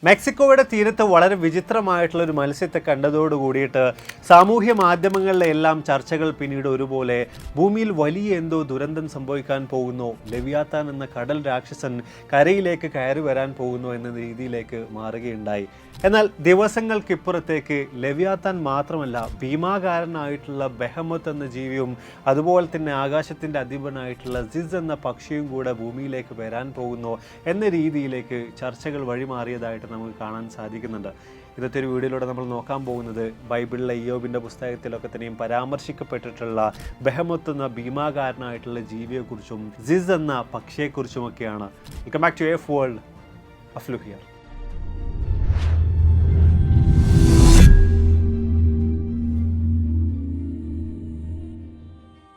മെക്സിക്കോയുടെ തീരത്ത് വളരെ വിചിത്രമായിട്ടുള്ള ഒരു മത്സ്യത്തെ കണ്ടതോടുകൂടിയിട്ട് സാമൂഹ്യ മാധ്യമങ്ങളിലെല്ലാം ചർച്ചകൾ പിന്നീട് ഒരുപോലെ ഭൂമിയിൽ വലിയ എന്തോ ദുരന്തം സംഭവിക്കാൻ പോകുന്നു, ലെവിയാത്താൻ എന്ന കടൽ രാക്ഷസൻ കരയിലേക്ക് കയറി വരാൻ പോകുന്നു എന്ന രീതിയിലേക്ക് മാറുകയുണ്ടായി. എന്നാൽ ദിവസങ്ങൾക്കിപ്പുറത്തേക്ക് ലെവിയാത്താൻ മാത്രമല്ല, ഭീമാകാരനായിട്ടുള്ള ബെഹമത്ത് എന്ന ജീവിയും അതുപോലെ തന്നെ ആകാശത്തിൻ്റെ അധിപനായിട്ടുള്ള സിസ് എന്ന പക്ഷിയും കൂടെ ഭൂമിയിലേക്ക് വരാൻ പോകുന്നു എന്ന രീതിയിലേക്ക് ചർച്ചകൾ വഴിമാറിയതായിട്ട് നമുക്ക് കാണാൻ സാധിക്കുന്നുണ്ട്. ഇന്നത്തെ ഒരു വീഡിയോയിലൂടെ നമ്മൾ നോക്കാൻ പോകുന്നത് ബൈബിളിലെ ഇയ്യോബിൻ്റെ പുസ്തകത്തിലൊക്കെ തന്നെയും പരാമർശിക്കപ്പെട്ടിട്ടുള്ള ബെഹമത്ത് എന്ന ഭീമാകാരനായിട്ടുള്ള ജീവിയെക്കുറിച്ചും സിസ് എന്ന പക്ഷിയെക്കുറിച്ചുമൊക്കെയാണ്. Welcome back to F world. Aflu here.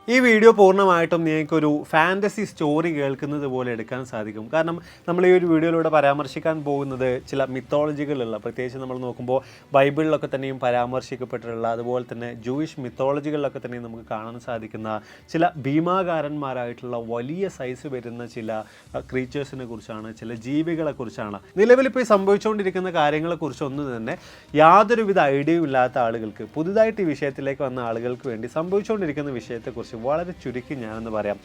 ഈ വീഡിയോ പൂർണ്ണമായിട്ടും നിങ്ങൾക്കൊരു ഫാൻറ്റസി സ്റ്റോറി കേൾക്കുന്നത് പോലെ എടുക്കാൻ സാധിക്കും. കാരണം നമ്മൾ ഈ ഒരു വീഡിയോയിലൂടെ പരാമർശിക്കാൻ പോകുന്നത് ചില മിത്തോളജികളുള്ള, പ്രത്യേകിച്ച് നമ്മൾ നോക്കുമ്പോൾ ബൈബിളിലൊക്കെ തന്നെയും പരാമർശിക്കപ്പെട്ടിട്ടുള്ള, അതുപോലെ തന്നെ ജൂയിഷ് മിത്തോളജികളിലൊക്കെ തന്നെയും നമുക്ക് കാണാൻ സാധിക്കുന്ന ചില ഭീമാകാരന്മാരായിട്ടുള്ള വലിയ സൈസ് വരുന്ന ചില ക്രീച്ചേഴ്സിനെ കുറിച്ചാണ്, ചില ജീവികളെ കുറിച്ചാണ്. നിലവിലിപ്പോൾ ഈ സംഭവിച്ചുകൊണ്ടിരിക്കുന്ന കാര്യങ്ങളെക്കുറിച്ചൊന്നും തന്നെ യാതൊരുവിധ ഐഡിയയും ഇല്ലാത്ത ആളുകൾക്ക്, പുതുതായിട്ട് ഈ വിഷയത്തിലേക്ക് വന്ന ആളുകൾക്ക് വേണ്ടി സംഭവിച്ചുകൊണ്ടിരിക്കുന്ന വിഷയത്തെക്കുറിച്ച് വളരെ ചുരുക്കി ഞാനെന്ന് പറയാം.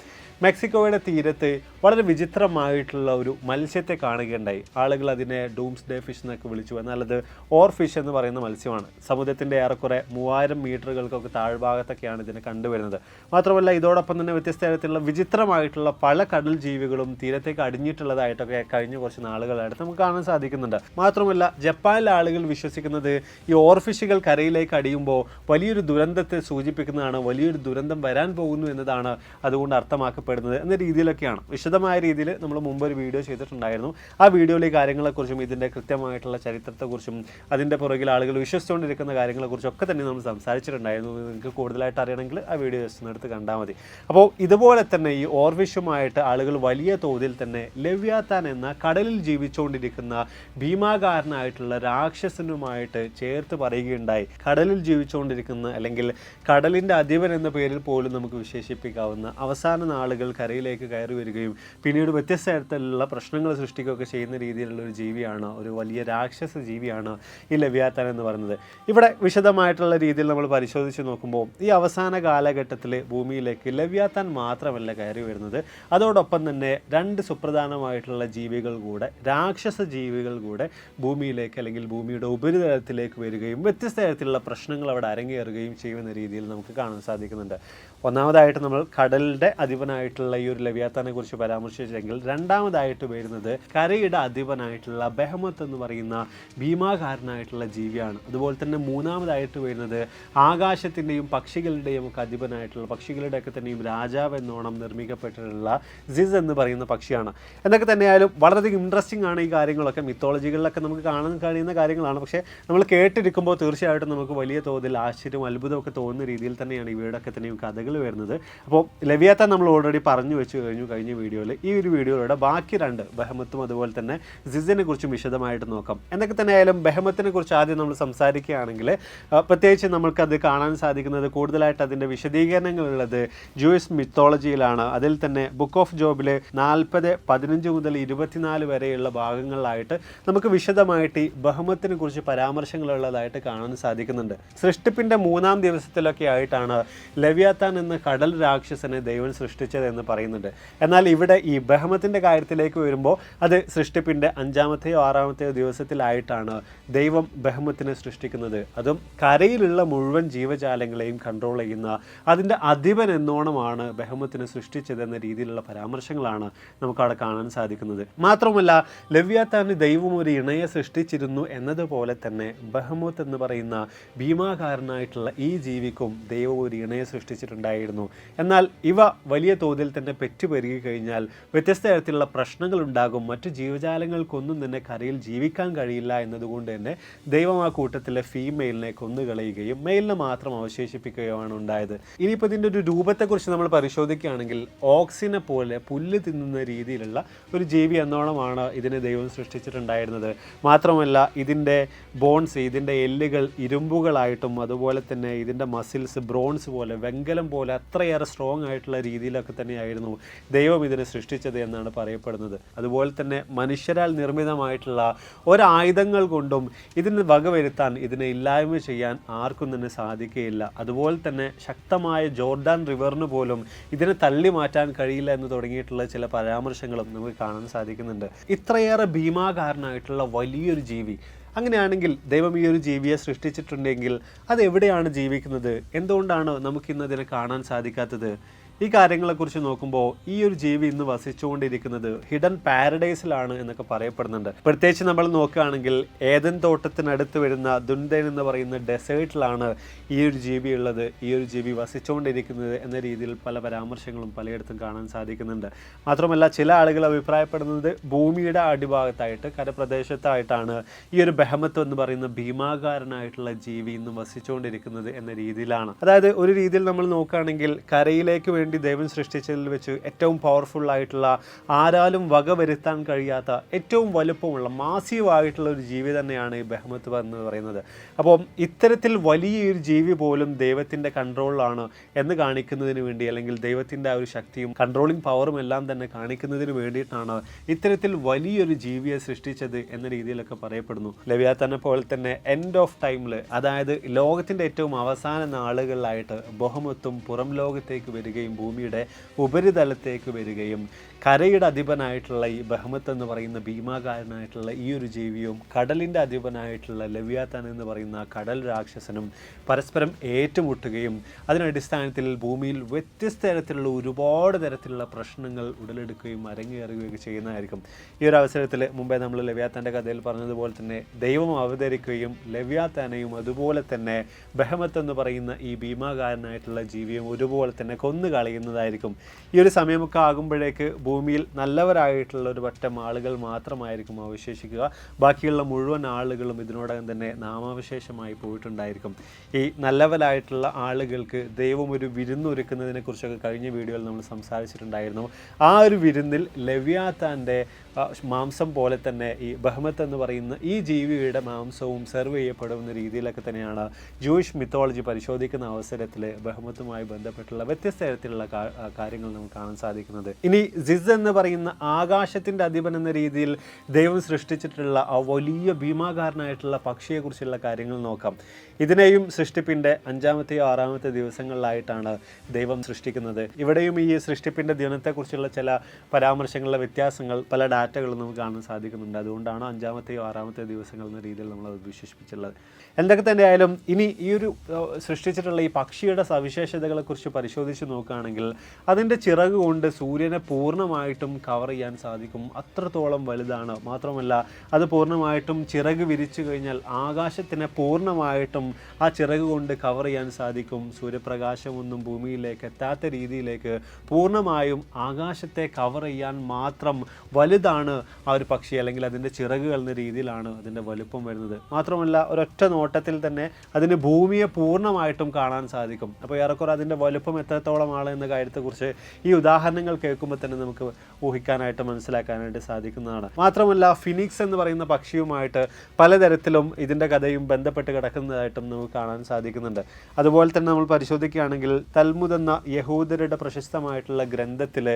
മെക്സിക്കോയുടെ തീരത്ത് വളരെ വിചിത്രമായിട്ടുള്ള ഒരു മത്സ്യത്തെ കാണുകയുണ്ടായി. ആളുകൾ അതിനെ ഡൂംസ് ഡേ ഫിഷ് എന്നൊക്കെ വിളിച്ചു. എന്നാൽ അത് ഓർ ഫിഷ് എന്ന് പറയുന്ന മത്സ്യമാണ്. സമുദ്രത്തിൻ്റെ ഏറെക്കുറെ 3000 മീറ്ററുകൾക്കൊക്കെ താഴ്ഭാഗത്തൊക്കെയാണ് ഇതിനെ കണ്ടുവരുന്നത്. മാത്രമല്ല ഇതോടൊപ്പം തന്നെ വ്യത്യസ്ത തരത്തിലുള്ള വിചിത്രമായിട്ടുള്ള പല കടൽ ജീവികളും തീരത്തേക്ക് അടിഞ്ഞിട്ടുള്ളതായിട്ടൊക്കെ കഴിഞ്ഞ കുറച്ച് നാളുകളായിട്ട് നമുക്ക് കാണാൻ സാധിക്കുന്നുണ്ട്. മാത്രമല്ല ജപ്പാനിലെ ആളുകൾ വിശ്വസിക്കുന്നത് ഈ ഓർ ഫിഷുകൾ കരയിലേക്ക് അടിയുമ്പോൾ വലിയൊരു ദുരന്തത്തെ സൂചിപ്പിക്കുന്നതാണ്, വലിയൊരു ദുരന്തം വരാൻ പോകുന്നു എന്നതാണ് അതുകൊണ്ട് അർത്ഥമാക്കപ്പെടുന്നത് എന്ന രീതിയിലൊക്കെയാണ്. വിശദമായ രീതിയിൽ നമ്മൾ മുമ്പ് ഒരു വീഡിയോ ചെയ്തിട്ടുണ്ടായിരുന്നു. ആ വീഡിയോയിലെ കാര്യങ്ങളെക്കുറിച്ചും ഇതിൻ്റെ കൃത്യമായിട്ടുള്ള ചരിത്രത്തെക്കുറിച്ചും അതിൻ്റെ പുറകിൽ ആളുകൾ വിശ്വസിച്ചുകൊണ്ടിരിക്കുന്ന കാര്യങ്ങളെക്കുറിച്ചും ഒക്കെ തന്നെ നമ്മൾ സംസാരിച്ചിട്ടുണ്ടായിരുന്നു. നിങ്ങൾക്ക് കൂടുതലായിട്ട് അറിയണമെങ്കിൽ ആ വീഡിയോ ജസ്റ്റ് എടുത്ത് കണ്ടാൽ മതി. അപ്പോൾ ഇതുപോലെ തന്നെ ഈ ഓർവിഷുമായിട്ട് ആളുകൾ വലിയ തോതിൽ തന്നെ ലെവിയാത്താൻ എന്ന കടലിൽ ജീവിച്ചുകൊണ്ടിരിക്കുന്ന ഭീമാകാരനായിട്ടുള്ള രാക്ഷസനുമായിട്ട് ചേർത്ത് പറയുകയുണ്ടായി. കടലിൽ ജീവിച്ചുകൊണ്ടിരിക്കുന്ന അല്ലെങ്കിൽ കടലിൻ്റെ അധിപൻ എന്ന പേരിൽ പോലും നമുക്ക് വിശേഷിപ്പിക്കാവുന്ന അവസാന നാളുകൾ കരയിലേക്ക് കയറി വരികയും പിന്നീട് വ്യത്യസ്ത തരത്തിലുള്ള പ്രശ്നങ്ങൾ സൃഷ്ടിക്കുകയൊക്കെ ചെയ്യുന്ന രീതിയിലുള്ള ഒരു ജീവിയാണ്, ഒരു വലിയ രാക്ഷസ ജീവിയാണ് ഈ ലെവിയാത്താൻ എന്ന് പറയുന്നത്. ഇവിടെ വിശദമായിട്ടുള്ള രീതിയിൽ നമ്മൾ പരിശോധിച്ച് നോക്കുമ്പോൾ ഈ അവസാന കാലഘട്ടത്തിൽ ഭൂമിയിലേക്ക് ലെവിയാത്താൻ മാത്രമല്ല കയറി വരുന്നത്, അതോടൊപ്പം തന്നെ 2 സുപ്രധാനമായിട്ടുള്ള ജീവികൾ കൂടെ, രാക്ഷസ ജീവികൾ കൂടെ ഭൂമിയിലേക്ക് അല്ലെങ്കിൽ ഭൂമിയുടെ ഉപരിതലത്തിലേക്ക് വരികയും വ്യത്യസ്ത തരത്തിലുള്ള പ്രശ്നങ്ങൾ അവിടെ അരങ്ങേറുകയും ചെയ്യുന്ന രീതിയിൽ നമുക്ക് കാണാൻ സാധിക്കുന്നുണ്ട്. ഒന്നാമതായിട്ട് നമ്മൾ കടലിൻ്റെ അധിപനായിട്ടുള്ള ഈ ഒരു ലെവിയാത്താനെ കുറിച്ച് പരാമർശിച്ചെങ്കിൽ, രണ്ടാമതായിട്ട് വരുന്നത് കരയുടെ അധിപനായിട്ടുള്ള ബെഹമത്ത് എന്ന് പറയുന്ന ഭീമാകാരനായിട്ടുള്ള ജീവിയാണ്. അതുപോലെ തന്നെ മൂന്നാമതായിട്ട് വരുന്നത് ആകാശത്തിൻ്റെയും പക്ഷികളുടെയും ഒക്കെ അധിപനായിട്ടുള്ള, പക്ഷികളുടെയൊക്കെ തന്നെയും രാജാവ് എന്നോണം നിർമ്മിക്കപ്പെട്ടിട്ടുള്ള സിസ് എന്ന് പറയുന്ന പക്ഷിയാണ്. എന്നൊക്കെ തന്നെയായാലും വളരെയധികം ഇൻട്രസ്റ്റിംഗ് ആണ് ഈ കാര്യങ്ങളൊക്കെ. മിത്തോളജികളിലൊക്കെ നമുക്ക് കാണാൻ കഴിയുന്ന കാര്യങ്ങളാണ്. പക്ഷേ നമ്മൾ കേട്ടിരിക്കുമ്പോൾ തീർച്ചയായിട്ടും നമുക്ക് വലിയ തോതിൽ ആശ്ചര്യവും അത്ഭുതമൊക്കെ തോന്നുന്ന രീതിയിൽ തന്നെയാണ് ഇവയുടെയൊക്കെ തന്നെയും കഥകൾ വരുന്നത്. അപ്പോൾ ലെവിയാത്താൻ നമ്മൾ ഓൾറെഡി പറഞ്ഞു വെച്ച് കഴിഞ്ഞു കഴിഞ്ഞ വീഡിയോയിൽ. ഈ ഒരു വീഡിയോയിലൂടെ ബാക്കി 2 ബെഹമത്തും അതുപോലെ തന്നെ സിസിനെ കുറിച്ചും വിശദമായിട്ട് നോക്കാം. എന്നൊക്കെ തന്നെയായാലും ബെഹമത്തിനെ കുറിച്ച് ആദ്യം നമ്മൾ സംസാരിക്കുകയാണെങ്കിൽ, പ്രത്യേകിച്ച് നമുക്കത് കാണാൻ സാധിക്കുന്നത് കൂടുതലായിട്ട് അതിൻ്റെ വിശദീകരണങ്ങളുള്ളത് ജൂയിഷ് മിത്തോളജിയിലാണ്. അതിൽ തന്നെ ബുക്ക് ഓഫ് ജോബിലെ 40:15 മുതൽ 24 വരെയുള്ള ഭാഗങ്ങളിലായിട്ട് നമുക്ക് വിശദമായിട്ട് ഈ ബെഹമത്തിനെ കുറിച്ച് പരാമർശങ്ങളുള്ളതായിട്ട് കാണാൻ സാധിക്കുന്നുണ്ട്. സൃഷ്ടിപ്പിൻ്റെ 3-ാം ദിവസത്തിലൊക്കെ ആയിട്ടാണ് ലെവിയാത്താൻ എന്ന കടൽ രാക്ഷസനെ ദൈവം സൃഷ്ടിച്ചതെന്ന് പറയുന്നുണ്ട്. എന്നാൽ ഇവിടെ ഈ ബെഹമത്തിൻ്റെ കാര്യത്തിലേക്ക് വരുമ്പോൾ അത് സൃഷ്ടിപ്പിൻ്റെ 5-ാമത്തെയോ 6-ാമത്തെയോ ദിവസത്തിലായിട്ടാണ് ദൈവം ബെഹമത്തിനെ സൃഷ്ടിക്കുന്നത്. അതും കരയിലുള്ള മുഴുവൻ ജീവജാലങ്ങളെയും കൺട്രോൾ ചെയ്യുന്ന അതിൻ്റെ അധിപൻ എന്നോണമാണ് ബെഹമത്തിനെ സൃഷ്ടിച്ചതെന്ന രീതിയിലുള്ള പരാമർശങ്ങളാണ് നമുക്കവിടെ കാണാൻ സാധിക്കുന്നത്. മാത്രമല്ല ലെവിയാത്താന് ദൈവം ഒരു ഇണയെ സൃഷ്ടിച്ചിരുന്നു എന്നതുപോലെ തന്നെ ബെഹമത്ത് എന്ന് പറയുന്ന ഭീമാകാരനായിട്ടുള്ള ഈ ജീവിക്കും ദൈവം ഒരു ഇണയെ സൃഷ്ടിച്ചിട്ടുണ്ടായിരുന്നു. എന്നാൽ ഇവ വലിയ തോതിൽ തന്നെ പെറ്റുപെരുകി കഴിഞ്ഞാൽ വ്യത്യസ്ത തരത്തിലുള്ള പ്രശ്നങ്ങൾ ഉണ്ടാകും. മറ്റു ജീവജാലങ്ങൾക്കൊന്നും തന്നെ കരയിൽ ജീവിക്കാൻ കഴിയില്ല എന്നതുകൊണ്ട് തന്നെ ദൈവം ആ കൂട്ടത്തിലെ ഫീമെയിലിനെ കൊന്നുകളയുകയും മെയിലിനെ മാത്രം അവശേഷിപ്പിക്കുകയുമാണ് ഉണ്ടായത്. ഇനിയിപ്പോൾ ഇതിൻ്റെ ഒരു രൂപത്തെക്കുറിച്ച് നമ്മൾ പരിശോധിക്കുകയാണെങ്കിൽ, ഓക്സിനെ പോലെ പുല്ല് തിന്നുന്ന രീതിയിലുള്ള ഒരു ജീവി എന്നോണമാണ് ഇതിനെ ദൈവം സൃഷ്ടിച്ചിട്ടുണ്ടായിരുന്നത്. മാത്രമല്ല ഇതിൻ്റെ ബോൺസ്, ഇതിൻ്റെ എല്ലുകൾ ഇരുമ്പുകളായിട്ടും അതുപോലെ തന്നെ ഇതിൻ്റെ മസിൽസ് ബ്രോൺസ് പോലെ, വെങ്കലം പോലെ അത്രയേറെ സ്ട്രോങ് ആയിട്ടുള്ള രീതിയിലൊക്കെ തന്നെയായിരുന്നു ദൈവം ഇതിനെ സൃഷ്ടിച്ചത് എന്നാണ് പറയപ്പെടുന്നത്. അതുപോലെ തന്നെ മനുഷ്യരാൽ നിർമ്മിതമായിട്ടുള്ള ഒരായുധങ്ങൾ കൊണ്ടും ഇതിന് വകവരുത്താൻ, ഇതിനെ ഇല്ലായ്മ ചെയ്യാൻ ആർക്കും തന്നെ സാധിക്കുകയില്ല. അതുപോലെ തന്നെ ശക്തമായ ജോർദാൻ റിവറിന് പോലും ഇതിനെ തള്ളി മാറ്റാൻ കഴിയില്ല എന്ന് തുടങ്ങിയിട്ടുള്ള ചില പരാമർശങ്ങളും നമുക്ക് കാണാൻ സാധിക്കുന്നുണ്ട്. ഇത്രയേറെ ഭീമാകാരനായിട്ടുള്ള വലിയൊരു ജീവി, അങ്ങനെയാണെങ്കിൽ ദൈവം ഈ ഒരു ജീവിയെ സൃഷ്ടിച്ചിട്ടുണ്ടെങ്കിൽ അത് എവിടെയാണ് ജീവിക്കുന്നത്? എന്തുകൊണ്ടാണ് നമുക്കിന്നതിനെ കാണാൻ സാധിക്കാത്തത്? ഈ കാര്യങ്ങളെക്കുറിച്ച് നോക്കുമ്പോൾ ഈ ഒരു ജീവി ഇന്ന് വസിച്ചുകൊണ്ടിരിക്കുന്നത് ഹിഡൻ പാരഡൈസിലാണ് എന്നൊക്കെ പറയപ്പെടുന്നുണ്ട്. പ്രത്യേകിച്ച് നമ്മൾ നോക്കുകയാണെങ്കിൽ ഏദൻ തോട്ടത്തിനടുത്ത് വരുന്ന ദുൻദൻ എന്ന് പറയുന്ന ഡെസേർട്ടിലാണ് ഈ ഒരു ജീവി ഉള്ളത്, ഈ ഒരു ജീവി വസിച്ചുകൊണ്ടിരിക്കുന്നത് എന്ന രീതിയിൽ പല പരാമർശങ്ങളും പലയിടത്തും കാണാൻ സാധിക്കുന്നുണ്ട്. മാത്രമല്ല ചില ആളുകൾ അഭിപ്രായപ്പെടുന്നത് ഭൂമിയുടെ അടിഭാഗത്തായിട്ട് കരപ്രദേശത്തായിട്ടാണ് ഈ ഒരു ബെഹമത്ത് എന്ന് പറയുന്ന ഭീമാകാരനായിട്ടുള്ള ജീവി ഇന്ന് വസിച്ചുകൊണ്ടിരിക്കുന്നത് എന്ന രീതിയിലാണ്. അതായത് ഒരു രീതിയിൽ നമ്മൾ നോക്കുകയാണെങ്കിൽ കരയിലേക്ക് വേണ്ടി ദൈവം സൃഷ്ടിച്ചതിൽ വെച്ച് ഏറ്റവും പവർഫുൾ ആയിട്ടുള്ള, ആരാലും വകവരുത്താൻ കഴിയാത്ത, ഏറ്റവും വലുപ്പമുള്ള മാസീവ് ആയിട്ടുള്ള ഒരു ജീവി തന്നെയാണ് ഈ ബെഹമത്ത് എന്ന് പറയുന്നത്. അപ്പോൾ ഇത്തരത്തിൽ വലിയൊരു ജീവി പോലും ദൈവത്തിൻ്റെ കൺട്രോളിലാണ് എന്ന് കാണിക്കുന്നതിന് വേണ്ടി, അല്ലെങ്കിൽ ദൈവത്തിൻ്റെ ആ ഒരു ശക്തിയും കൺട്രോളിങ് പവറും എല്ലാം തന്നെ കാണിക്കുന്നതിന് വേണ്ടിയിട്ടാണ് ഇത്തരത്തിൽ വലിയൊരു ജീവിയെ സൃഷ്ടിച്ചത് എന്ന രീതിയിലൊക്കെ പറയപ്പെടുന്നു. ലവ്യാത്താനെ പോലെ തന്നെ എൻഡ് ഓഫ് ടൈമിൽ, അതായത് ലോകത്തിൻ്റെ ഏറ്റവും അവസാന നാളുകളിലായിട്ട് ബഹുമത്തും പുറം ലോകത്തേക്ക് വരികയും ഭൂമിയുടെ ഉപരിതലത്തേക്ക് വരികയും കരയുടെ അധിപനായിട്ടുള്ള ഈ ബഹമത്ത് എന്ന് പറയുന്ന ഭീമാകാരനായിട്ടുള്ള ഈ ഒരു ജീവിയും കടലിൻ്റെ അധിപനായിട്ടുള്ള ലവ്യാത്താൻ എന്ന് പറയുന്ന കടൽ രാക്ഷസനും പരസ്പരം ഏറ്റുമുട്ടുകയും അതിനടിസ്ഥാനത്തിൽ ഭൂമിയിൽ വ്യത്യസ്ത തരത്തിലുള്ള ഒരുപാട് തരത്തിലുള്ള പ്രശ്നങ്ങൾ ഉടലെടുക്കുകയും അരങ്ങേറുകയൊക്കെ ചെയ്യുന്നതായിരിക്കും. ഈ ഒരു അവസരത്തിൽ മുമ്പേ നമ്മൾ ലവ്യാത്താൻ്റെ കഥയിൽ പറഞ്ഞതുപോലെ തന്നെ ദൈവം അവതരിക്കുകയും ലവ്യാത്താനെയും അതുപോലെ തന്നെ ബഹമത്ത് എന്ന് പറയുന്ന ഈ ഭീമാകാരനായിട്ടുള്ള ജീവിയും ഒരുപോലെ തന്നെ കളയുന്നതായിരിക്കും. ഈ ഒരു സമയമൊക്കെ ആകുമ്പോഴേക്ക് ഭൂമിയിൽ നല്ലവരായിട്ടുള്ള ഒരു പറ്റം ആളുകൾ മാത്രമായിരിക്കും അവശേഷിക്കുക. ബാക്കിയുള്ള മുഴുവൻ ആളുകളും ഇതിനോടകം തന്നെ നാമാവശേഷമായി പോയിട്ടുണ്ടായിരിക്കും. ഈ നല്ലവരായിട്ടുള്ള ആളുകൾക്ക് ദൈവം ഒരു വിരുന്നൊരുക്കുന്നതിനെ കുറിച്ചൊക്കെ കഴിഞ്ഞ വീഡിയോയിൽ നമ്മൾ സംസാരിച്ചിട്ടുണ്ടായിരുന്നു. ആ ഒരു വിരുന്നിൽ ലവ്യാത്താൻ്റെ മാംസം പോലെ തന്നെ ഈ ബഹമത്ത് എന്ന് പറയുന്ന ഈ ജീവിയുടെ മാംസവും സെർവ് ചെയ്യപ്പെടുന്ന രീതിയിലൊക്കെ തന്നെയാണ് ജൂയിഷ് മിത്തോളജി പരിശോധിക്കുന്ന അവസരത്തിൽ ബഹമത്തുമായി ബന്ധപ്പെട്ടുള്ള വ്യത്യസ്ത തരത്തിലുള്ള കാര്യങ്ങൾ നമുക്ക് കാണാൻ സാധിക്കുന്നത്. ഇനി സിസ് എന്ന് പറയുന്ന ആകാശത്തിൻ്റെ അധിപൻ എന്ന രീതിയിൽ ദൈവം സൃഷ്ടിച്ചിട്ടുള്ള ആ വലിയ ഭീമാകാരനായിട്ടുള്ള പക്ഷിയെക്കുറിച്ചുള്ള കാര്യങ്ങൾ നോക്കാം. ഇതിനെയും സൃഷ്ടിപ്പിൻ്റെ 5-ാമത്തെയോ 6-ാമത്തെ ദിവസങ്ങളിലായിട്ടാണ് ദൈവം സൃഷ്ടിക്കുന്നത്. ഇവിടെയും ഈ സൃഷ്ടിപ്പിൻ്റെ ദിനത്തെക്കുറിച്ചുള്ള ചില പരാമർശങ്ങളിലെ വ്യത്യാസങ്ങൾ, പല ഡാറ്റകളും നമുക്ക് കാണാൻ സാധിക്കുന്നുണ്ട്. അതുകൊണ്ടാണ് 5-ാമത്തെയോ 6-ാമത്തെയോ ദിവസങ്ങൾ എന്ന രീതിയിൽ നമ്മളത് വിശേഷിപ്പിച്ചുള്ളത്. എന്തൊക്കെ തന്നെയായാലും ഇനി ഈ ഒരു സൃഷ്ടിച്ചിട്ടുള്ള ഈ പക്ഷിയുടെ സവിശേഷതകളെക്കുറിച്ച് പരിശോധിച്ച് നോക്കുകയാണെങ്കിൽ അതിൻ്റെ ചിറക് കൊണ്ട് സൂര്യനെ പൂർണ്ണമായിട്ടും കവർ ചെയ്യാൻ സാധിക്കും. അത്രത്തോളം വലുതാണ്. മാത്രമല്ല അത് പൂർണ്ണമായിട്ടും ചിറക് വിരിച്ചു കഴിഞ്ഞാൽ ആകാശത്തിനെ പൂർണ്ണമായിട്ടും ആ ചിറക് കൊണ്ട് കവർ ചെയ്യാൻ സാധിക്കും. സൂര്യപ്രകാശമൊന്നും ഭൂമിയിലേക്ക് എത്താത്ത രീതിയിലേക്ക് പൂർണ്ണമായും ആകാശത്തെ കവർ ചെയ്യാൻ മാത്രം വലുതാണ് ആ ഒരു പക്ഷി, അല്ലെങ്കിൽ അതിൻ്റെ ചിറകുകൾ എന്ന രീതിയിലാണ് അതിൻ്റെ വലുപ്പം വരുന്നത്. മാത്രമല്ല ഒരൊറ്റ നോട്ടത്തിൽ തന്നെ അതിന് ഭൂമിയെ പൂർണ്ണമായിട്ടും കാണാൻ സാധിക്കും. അപ്പോൾ ഏറെക്കുറെ അതിൻ്റെ വലുപ്പം എത്രത്തോളമാണ് എന്ന കാര്യത്തെക്കുറിച്ച് ഈ ഉദാഹരണങ്ങൾ കേൾക്കുമ്പോൾ തന്നെ നമുക്ക് ഊഹിക്കാനായിട്ട് മനസ്സിലാക്കാനായിട്ട് സാധിക്കുന്നതാണ്. മാത്രമല്ല ഫിനിക്സ് എന്ന് പറയുന്ന പക്ഷിയുമായിട്ട് പലതരത്തിലും ഇതിൻ്റെ കഥയും ബന്ധപ്പെട്ട് കിടക്കുന്നതായിട്ടും നമുക്ക് കാണാൻ സാധിക്കുന്നുണ്ട്. അതുപോലെ തന്നെ നമ്മൾ പരിശോധിക്കുകയാണെങ്കിൽ തൽമുദ് എന്ന യഹൂദരുടെ പ്രശസ്തമായിട്ടുള്ള ഗ്രന്ഥത്തിൽ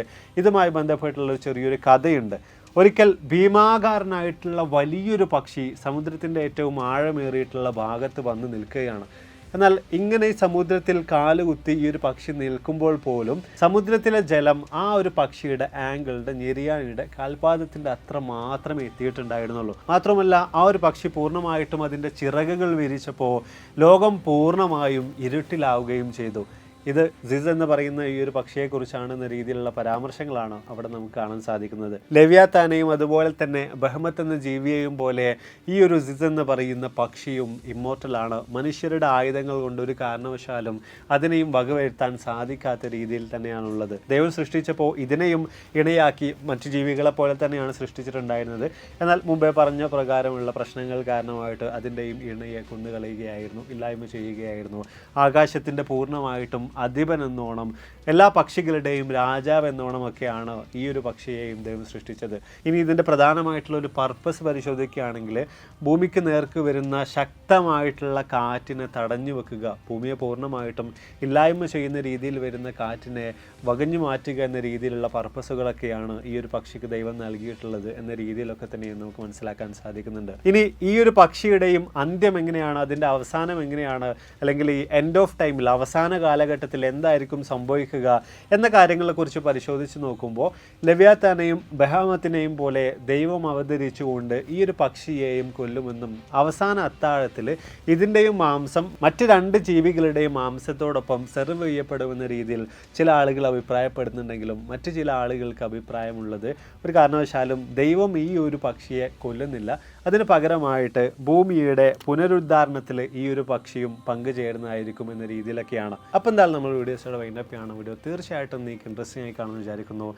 ഇതുമായി ബന്ധപ്പെട്ടുള്ള ഒരു ചെറിയൊരു കഥയുണ്ട്. ഒരിക്കൽ ഭീമാകാരനായിട്ടുള്ള വലിയൊരു പക്ഷി സമുദ്രത്തിൻ്റെ ഏറ്റവും ആഴമേറിയിട്ടുള്ള ഭാഗത്ത് വന്ന് നിൽക്കുകയാണ്. എന്നാൽ ഇങ്ങനെ സമുദ്രത്തിൽ കാലുകുത്തി ഈ ഒരു പക്ഷി നിൽക്കുമ്പോൾ പോലും സമുദ്രത്തിലെ ജലം ആ ഒരു പക്ഷിയുടെ ആംഗിളുടെ ഞെരിയാണിയുടെ കാൽപാദത്തിൻ്റെ അത്ര മാത്രമേ എത്തിയിട്ടുണ്ടായിരുന്നുള്ളൂ. മാത്രമല്ല ആ ഒരു പക്ഷി പൂർണ്ണമായിട്ടും അതിൻ്റെ ചിറകുകൾ വിരിച്ചപ്പോൾ ലോകം പൂർണ്ണമായും ഇരുട്ടിലാവുകയും ചെയ്തു. ഇത് സിസ് എന്ന് പറയുന്ന ഈ ഒരു പക്ഷിയെക്കുറിച്ചാണ് എന്ന രീതിയിലുള്ള പരാമർശങ്ങളാണ് അവിടെ നമുക്ക് കാണാൻ സാധിക്കുന്നത്. ലവ്യാത്താനെയും അതുപോലെ തന്നെ ബഹമത്ത് എന്ന ജീവിയെയും പോലെ ഈ ഒരു സിസ് എന്ന് പറയുന്ന പക്ഷിയും ഇമ്മോർട്ടലാണ്. മനുഷ്യരുടെ ആയുധങ്ങൾ കൊണ്ട് ഒരു കാരണവശാലും അതിനെയും വകവരുത്താൻ സാധിക്കാത്ത രീതിയിൽ തന്നെയാണുള്ളത്. ദൈവം സൃഷ്ടിച്ചപ്പോൾ ഇതിനെയും ഇണയാക്കി മറ്റു ജീവികളെ പോലെ തന്നെയാണ് സൃഷ്ടിച്ചിട്ടുണ്ടായിരുന്നത്. എന്നാൽ മുമ്പേ പറഞ്ഞ പ്രകാരമുള്ള പ്രശ്നങ്ങൾ കാരണമായിട്ട് അതിൻ്റെയും ഇണയെ കൊന്നുകളയുകയായിരുന്നു, ഇല്ലായ്മ ചെയ്യുകയായിരുന്നു. ആകാശത്തിൻ്റെ പൂർണ്ണമായിട്ടും അധിപൻ എന്നോണം, എല്ലാ പക്ഷികളുടെയും രാജാവ് എന്നോണമൊക്കെയാണ് ഈ ഒരു പക്ഷിയെയും ദൈവം സൃഷ്ടിച്ചത്. ഇനി ഇതിൻ്റെ പ്രധാനമായിട്ടുള്ള ഒരു പർപ്പസ് പരിശോധിക്കുകയാണെങ്കിൽ ഭൂമിക്ക് നേർക്ക് വരുന്ന ശക്തമായിട്ടുള്ള കാറ്റിനെ തടഞ്ഞു വെക്കുക, ഭൂമിയെ പൂർണ്ണമായിട്ടും ഇല്ലായ്മ ചെയ്യുന്ന രീതിയിൽ വരുന്ന കാറ്റിനെ വകഞ്ഞു മാറ്റുക എന്ന രീതിയിലുള്ള പർപ്പസുകളൊക്കെയാണ് ഈ ഒരു പക്ഷിക്ക് ദൈവം നൽകിയിട്ടുള്ളത് എന്ന രീതിയിലൊക്കെ തന്നെ നമുക്ക് മനസ്സിലാക്കാൻ സാധിക്കുന്നുണ്ട്. ഇനി ഈ ഒരു പക്ഷിയുടെയും അന്ത്യം എങ്ങനെയാണ്, അതിൻ്റെ അവസാനം എങ്ങനെയാണ്, അല്ലെങ്കിൽ ഈ എൻഡ് ഓഫ് ടൈമിൽ അവസാന കാലഘട്ടത്തിൽ എന്തായിരിക്കും സംഭവിക്കുക എന്ന കാര്യങ്ങളെക്കുറിച്ച് പരിശോധിച്ച് നോക്കുമ്പോൾ ലെവ്യാത്താനെയും ബഹാമത്തിനെയും പോലെ ദൈവം അവതരിച്ചുകൊണ്ട് ഈ ഒരു പക്ഷിയെയും കൊല്ലുമെന്നും അവസാന അത്താഴത്തിൽ ഇതിൻ്റെയും മാംസം മറ്റ് 2 ജീവികളുടെയും മാംസത്തോടൊപ്പം സെർവ് ചെയ്യപ്പെടുമെന്ന രീതിയിൽ ചില ആളുകൾ അഭിപ്രായപ്പെടുന്നുണ്ടെങ്കിലും മറ്റു ചില ആളുകൾക്ക് അഭിപ്രായമുള്ളത് ഒരു കാരണവശാലും ദൈവം ഈ ഒരു പക്ഷിയെ കൊല്ലുന്നില്ല, അതിന് പകരമായിട്ട് ഭൂമിയുടെ പുനരുദ്ധാരണത്തിൽ ഈ ഒരു പക്ഷിയും പങ്കുചേരുന്നതായിരിക്കും എന്ന രീതിയിലൊക്കെയാണ്. അപ്പോൾ എന്തായാലും നമ്മൾ വീഡിയോസോടെ വൈൻഡപ്പ് ചെയ്യാണ്. വീഡിയോ തീർച്ചയായിട്ടും നിങ്ങൾക്ക് ഇൻട്രസ്റ്റിംഗ് ആയി കാണുമെന്ന് വിചാരിക്കുന്നു.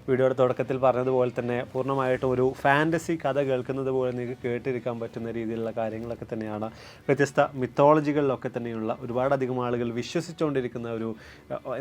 വീഡിയോയുടെ തുടക്കത്തിൽ പറഞ്ഞതുപോലെ തന്നെ പൂർണ്ണമായിട്ടും ഒരു ഫാൻറ്റസി കഥ കേൾക്കുന്നത് പോലെ നിങ്ങൾക്ക് കേട്ടിരിക്കാൻ പറ്റുന്ന രീതിയിലുള്ള കാര്യങ്ങളൊക്കെ തന്നെയാണ്. വ്യത്യസ്ത മിത്തോളജികളിലൊക്കെ തന്നെയുള്ള ഒരുപാടധികം ആളുകൾ വിശ്വസിച്ചുകൊണ്ടിരിക്കുന്ന ഒരു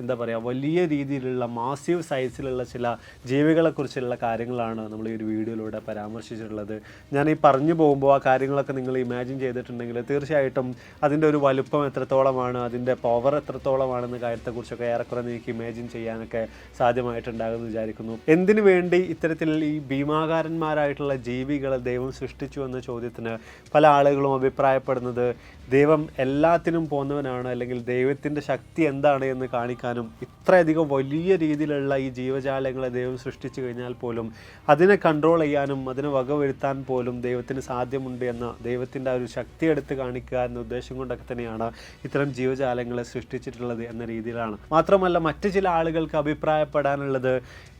എന്താ പറയുക വലിയ രീതിയിലുള്ള മാസീവ് സൈസിലുള്ള ചില ജീവികളെക്കുറിച്ചുള്ള കാര്യങ്ങളാണ് നമ്മൾ ഈ ഒരു വീഡിയോയിലൂടെ പരാമർശിച്ചിട്ടുള്ളത്. ഞാൻ ഈ പറഞ്ഞു പോകുമ്പോൾ ആ കാര്യങ്ങളൊക്കെ നിങ്ങൾ ഇമാജിൻ ചെയ്തിട്ടുണ്ടെങ്കിൽ തീർച്ചയായിട്ടും അതിൻ്റെ ഒരു വലുപ്പം എത്രത്തോളമാണ്, അതിൻ്റെ പവർ എത്രത്തോളമാണെന്ന കാര്യത്തെക്കുറിച്ചൊക്കെ ഏറെക്കുറെ നിങ്ങൾക്ക് ഇമാജിൻ ചെയ്യാനൊക്കെ സാധ്യമായിട്ടുണ്ടാകുമെന്ന് വിചാരിക്കുന്നു. എന്തിനു വേണ്ടി ഇത്തരത്തിൽ ഈ ഭീമാകാരന്മാരായിട്ടുള്ള ജീവികളെ ദൈവം സൃഷ്ടിച്ചു എന്ന ചോദ്യത്തിന് പല ആളുകളും അഭിപ്രായപ്പെടുന്നത് ദൈവം എല്ലാത്തിനും പോന്നവനാണ്, അല്ലെങ്കിൽ ദൈവത്തിൻ്റെ ശക്തി എന്താണ് എന്ന് കാണിക്കാനും ഇത്രയധികം വലിയ രീതിയിലുള്ള ഈ ജീവജാലങ്ങളെ ദൈവം സൃഷ്ടിച്ചു കഴിഞ്ഞാൽ പോലും അതിനെ കൺട്രോൾ ചെയ്യാനും അതിനെ വകവരുത്താൻ പോലും ദൈവത്തിന് സാധ്യമുണ്ട് എന്ന ദൈവത്തിൻ്റെ ആ ഒരു ശക്തി എടുത്ത് കാണിക്കുക എന്ന ഉദ്ദേശം കൊണ്ടൊക്കെ തന്നെയാണ് ഇത്തരം ജീവജാലങ്ങളെ സൃഷ്ടിച്ചിട്ടുള്ളത് എന്ന രീതിയിലാണ്. മാത്രമല്ല മറ്റു ചില ആളുകൾക്ക് അഭിപ്രായപ്പെടാനുള്ളത്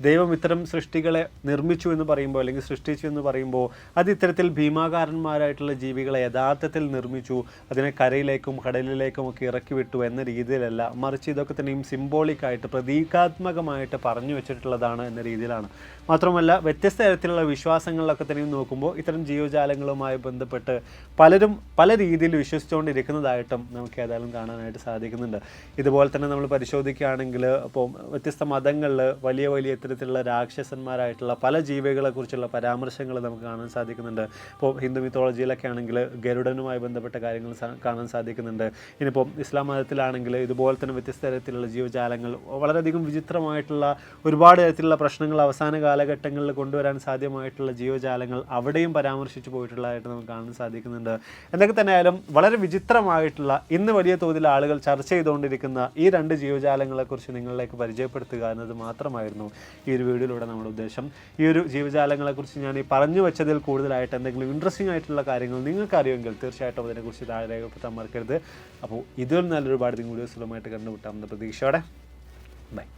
ദൈവം ഇത്തരം സൃഷ്ടികളെ നിർമ്മിച്ചു എന്ന് പറയുമ്പോൾ അല്ലെങ്കിൽ സൃഷ്ടിച്ചു എന്ന് പറയുമ്പോൾ അത് ഇത്തരത്തിൽ ഭീമാകാരന്മാരായിട്ടുള്ള ജീവികളെ യഥാർത്ഥത്തിൽ നിർമ്മിച്ചു, അതിനെ കരയിലേക്കും കടലിലേക്കും ഒക്കെ ഇറക്കി വിട്ടു എന്ന രീതിയിലല്ല, മറിച്ച് ഇതൊക്കെ തന്നെയും സിംബോളിക്കായിട്ട് പ്രതീകാത്മകമായിട്ട് പറഞ്ഞു വെച്ചിട്ടുള്ളതാണ് എന്ന രീതിയിലാണ്. മാത്രമല്ല വ്യത്യസ്ത തരത്തിലുള്ള വിശ്വാസങ്ങളിലൊക്കെ തന്നെയും നോക്കുമ്പോൾ ഇത്തരം ജീവജാലങ്ങളുമായി ബന്ധപ്പെട്ട് പലരും പല രീതിയിൽ വിശ്വസിച്ചുകൊണ്ടിരിക്കുന്നതായിട്ടും നമുക്ക് ഏതായാലും കാണാനായിട്ട് സാധിക്കുന്നുണ്ട്. ഇതുപോലെ തന്നെ നമ്മൾ പരിശോധിക്കുകയാണെങ്കിൽ ഇപ്പോൾ വ്യത്യസ്ത മതങ്ങളിൽ വലിയ വലിയ ഇത്തരത്തിലുള്ള രാക്ഷസന്മാരായിട്ടുള്ള പല ജീവികളെക്കുറിച്ചുള്ള പരാമർശങ്ങൾ നമുക്ക് കാണാൻ സാധിക്കുന്നുണ്ട്. ഇപ്പോൾ ഹിന്ദു മിത്തോളജിയിലൊക്കെ ആണെങ്കിൽ ഗരുഡനുമായി ബന്ധപ്പെട്ട കാര്യങ്ങൾ കാണാൻ സാധിക്കുന്നുണ്ട്. ഇനിയിപ്പോൾ ഇസ്ലാം മതത്തിലാണെങ്കിൽ ഇതുപോലെ തന്നെ വ്യത്യസ്ത തരത്തിലുള്ള ജീവജാലങ്ങൾ വളരെയധികം വിചിത്രമായിട്ടുള്ള ഒരുപാട് തരത്തിലുള്ള പ്രശ്നങ്ങൾ അവസാന കാലഘട്ടങ്ങളിൽ കൊണ്ടുവരാൻ സാധ്യമായിട്ടുള്ള ജീവജാലങ്ങൾ അവിടെയും പരാമർശിച്ചു പോയിട്ടുള്ളതായിട്ട് നമുക്ക് കാണാൻ സാധിക്കുന്നുണ്ട്. എന്തൊക്കെ തന്നെയായാലും വളരെ വിചിത്രമായിട്ടുള്ള ഇന്ന് വലിയ തോതിൽ ആളുകൾ ചർച്ച ചെയ്തുകൊണ്ടിരിക്കുന്ന ഈ 2 ജീവജാലങ്ങളെക്കുറിച്ച് നിങ്ങളിലേക്ക് പരിചയപ്പെടുത്തുക എന്നത് മാത്രമായിരുന്നു ഈ ഒരു വീഡിയോയിലൂടെ നമ്മുടെ ഉദ്ദേശം. ഈ ഒരു ജീവജാലങ്ങളെക്കുറിച്ച് ഞാൻ ഈ പറഞ്ഞു വെച്ചതിൽ കൂടുതലായിട്ട് എന്തെങ്കിലും ഇൻട്രസ്റ്റിംഗ് ആയിട്ടുള്ള കാര്യങ്ങൾ നിങ്ങൾക്ക് അറിയുമെങ്കിൽ തീർച്ചയായിട്ടും അതിനെക്കുറിച്ച് താഴെ രേഖപ്പെടുത്താൻ മറക്കരുത്. അപ്പോൾ ഇതിൽ നല്ലൊരുപാട് വീഡിയോസുകളുമായിട്ട് കണ്ടുമുട്ടാമെന്ന പ്രതീക്ഷയോടെ ബൈ.